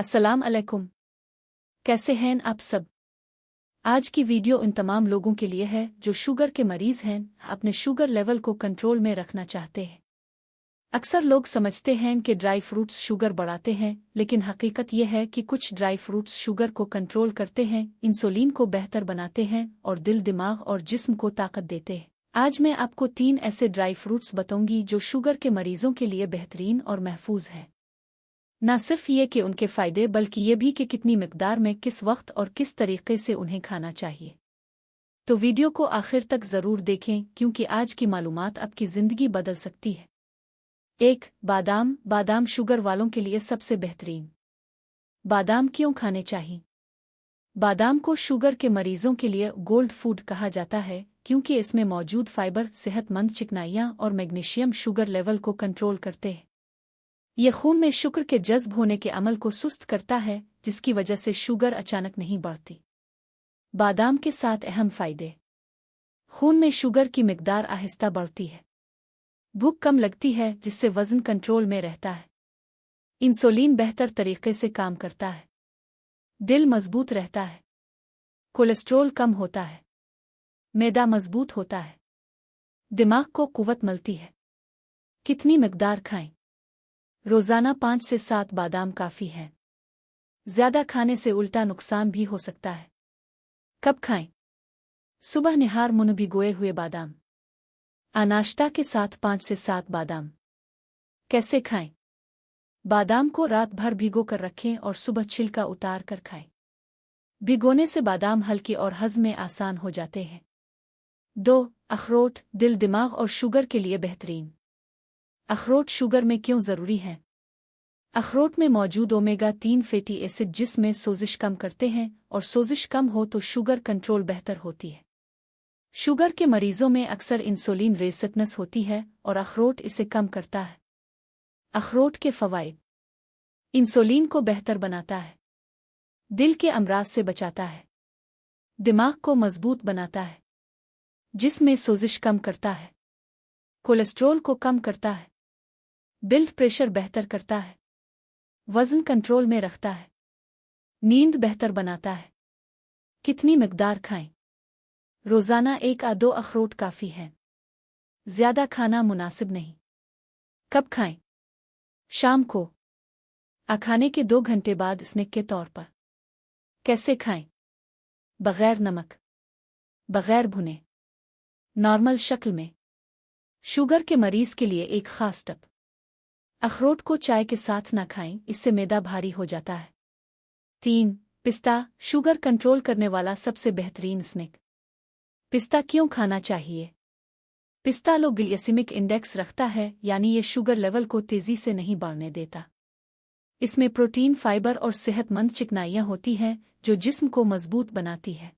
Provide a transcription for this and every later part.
अस्सलाम अलैकुम। कैसे हैं आप सब? आज की वीडियो उन तमाम लोगों के लिए है जो शुगर के मरीज़ हैं, अपने शुगर लेवल को कंट्रोल में रखना चाहते हैं। अक्सर लोग समझते हैं कि ड्राई फ्रूट्स शुगर बढ़ाते हैं, लेकिन हकीकत यह है कि कुछ ड्राई फ्रूट्स शुगर को कंट्रोल करते हैं, इंसुलिन को बेहतर बनाते हैं और दिल, दिमाग और जिस्म को ताकत देते हैं। आज मैं आपको 3 ऐसे ड्राई फ्रूट्स बताऊंगी जो शुगर के मरीजों के लिए बेहतरीन और महफूज हैं। न सिर्फ ये कि उनके फ़ायदे, बल्कि ये भी कि कितनी मिकदार में, किस वक्त और किस तरीके से उन्हें खाना चाहिए। तो वीडियो को आखिर तक ज़रूर देखें, क्योंकि आज की मालूमात आपकी ज़िंदगी बदल सकती है। 1. बादाम। बादाम शुगर वालों के लिए सबसे बेहतरीन। बादाम क्यों खाने चाहिए? बादाम को शुगर के मरीजों के लिए गोल्ड फूड कहा जाता है, क्योंकि इसमें मौजूद फाइबर, सेहतमंद चिकनाइयाँ और मैग्नीशियम शुगर लेवल को कंट्रोल करते हैं। ये खून में शुगर के जज्ब होने के अमल को सुस्त करता है, जिसकी वजह से शुगर अचानक नहीं बढ़ती। बादाम के 7 अहम फायदे। खून में शुगर की मिकदार आहिस्ता बढ़ती है। भूख कम लगती है, जिससे वज़न कंट्रोल में रहता है। इंसुलिन बेहतर तरीके से काम करता है। दिल मजबूत रहता है। कोलेस्ट्रॉल कम होता है। मैदा मजबूत होता है। दिमाग को कुव्वत मिलती है। कितनी मिकदार खाएं? रोज़ाना 5 से 7 बादाम काफ़ी है। ज़्यादा खाने से उल्टा नुकसान भी हो सकता है। कब खाएं? सुबह निहार मुन भिगोए हुए बादाम। नाश्ता के साथ 5 से 7 बादाम। कैसे खाएं? बादाम को रात भर भिगो कर रखें और सुबह छिलका उतार कर खाएं। भिगोने से बादाम हल्के और हज़म में आसान हो जाते हैं। 2. अखरोट। दिल, दिमाग और शुगर के लिए बेहतरीन। अखरोट शुगर में क्यों ज़रूरी है? अखरोट में मौजूद ओमेगा-3 फैटी एसिड जिस्म में सोजिश कम करते हैं, और सोजिश कम हो तो शुगर कंट्रोल बेहतर होती है। शुगर के मरीजों में अक्सर इंसुलिन रेजिस्टेंस होती है और अखरोट इसे कम करता है। अखरोट के फ़वाइद। इंसुलिन को बेहतर बनाता है। दिल के अमराज से बचाता है। दिमाग को मजबूत बनाता है। जिस्म में सोजिश कम करता है। कोलेस्ट्रॉल को कम करता है। ब्लड प्रेशर बेहतर करता है। वज़न कंट्रोल में रखता है। नींद बेहतर बनाता है। कितनी मिकदार खाएं? रोज़ाना 1 या 2 अखरोट काफ़ी है। ज़्यादा खाना मुनासिब नहीं। कब खाएं? शाम को। खाने के 2 घंटे बाद स्नैक के तौर पर। कैसे खाएं? बगैर नमक, बगैर भुने, नॉर्मल शक्ल में। शुगर के मरीज़ के लिए एक ख़ास टिप। अखरोट को चाय के साथ ना खाएं, इससे मैदा भारी हो जाता है। 3. पिस्ता। शुगर कंट्रोल करने वाला सबसे बेहतरीन स्नैक। पिस्ता क्यों खाना चाहिए? पिस्ता लो ग्लाइसेमिक इंडेक्स रखता है, यानी ये शुगर लेवल को तेज़ी से नहीं बढ़ने देता। इसमें प्रोटीन, फाइबर और सेहतमंद चिकनाइयाँ होती हैं, जो जिस्म को मजबूत बनाती है।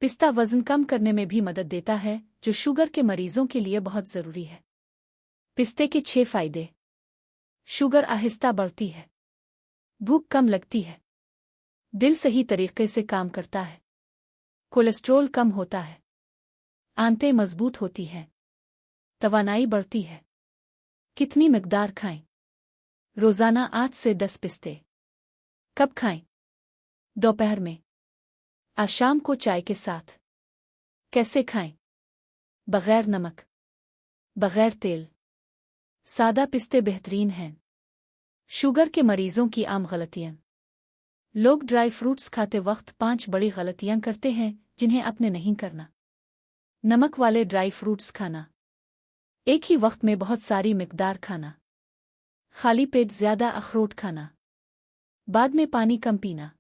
पिस्ता वज़न कम करने में भी मदद देता है, जो शुगर के मरीजों के लिए बहुत ज़रूरी है। पिस्ते के 6 फायदे। शुगर आहिस्ता बढ़ती है। भूख कम लगती है। दिल सही तरीके से काम करता है। कोलेस्ट्रॉल कम होता है। आंतें मजबूत होती हैं। तवानाई बढ़ती है। कितनी मिकदार खाएं? रोज़ाना 8 से 10 पिस्ते। कब खाएं? दोपहर में। शाम को चाय के साथ। कैसे खाएं? बगैर नमक, बगैर तेल। सादा पिस्ते बेहतरीन हैं। शुगर के मरीजों की आम गलतियाँ। लोग ड्राई फ्रूट्स खाते वक्त 5 बड़ी गलतियाँ करते हैं, जिन्हें आपने नहीं करना। नमक वाले ड्राई फ्रूट्स खाना। एक ही वक्त में बहुत सारी मिकदार खाना। खाली पेट ज़्यादा अखरोट खाना। बाद में पानी कम पीना।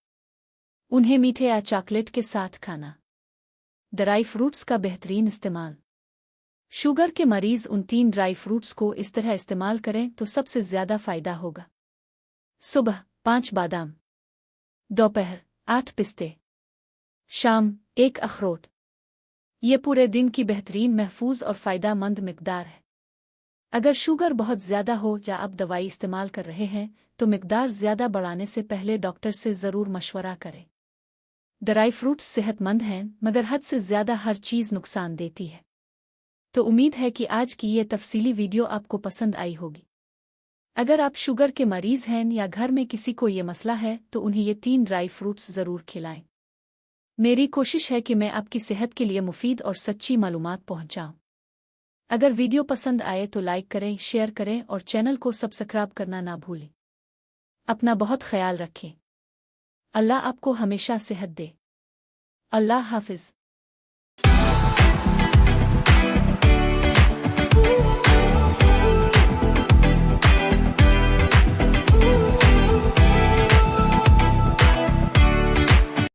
उन्हें मीठे या चॉकलेट के साथ खाना। ड्राई फ्रूट्स का बेहतरीन इस्तेमाल। शुगर के मरीज़ उन 3 ड्राई फ्रूट्स को इस तरह इस्तेमाल करें तो सबसे ज़्यादा फ़ायदा होगा। सुबह 5 बादाम। दोपहर 8 पिस्ते। शाम 1 अखरोट। ये पूरे दिन की बेहतरीन, महफूज और फ़ायदेमंद मिकदार है। अगर शुगर बहुत ज़्यादा हो या आप दवाई इस्तेमाल कर रहे हैं, तो मिकदार ज़्यादा बढ़ाने से पहले डॉक्टर से ज़रूर मशवरा करें। ड्राई फ्रूट्स सेहतमंद हैं, मगर हद से ज़्यादा हर चीज़ नुकसान देती है। तो उम्मीद है कि आज की ये तफसीली वीडियो आपको पसंद आई होगी। अगर आप शुगर के मरीज हैं या घर में किसी को ये मसला है तो उन्हें ये 3 ड्राई फ्रूट्स ज़रूर खिलाएं। मेरी कोशिश है कि मैं आपकी सेहत के लिए मुफीद और सच्ची मालूमात पहुंचाऊं। अगर वीडियो पसंद आए तो लाइक करें, शेयर करें और चैनल को सब्सक्राइब करना ना भूलें। अपना बहुत ख्याल रखें। अल्लाह आपको हमेशा सेहत दे। अल्लाह हाफिज़।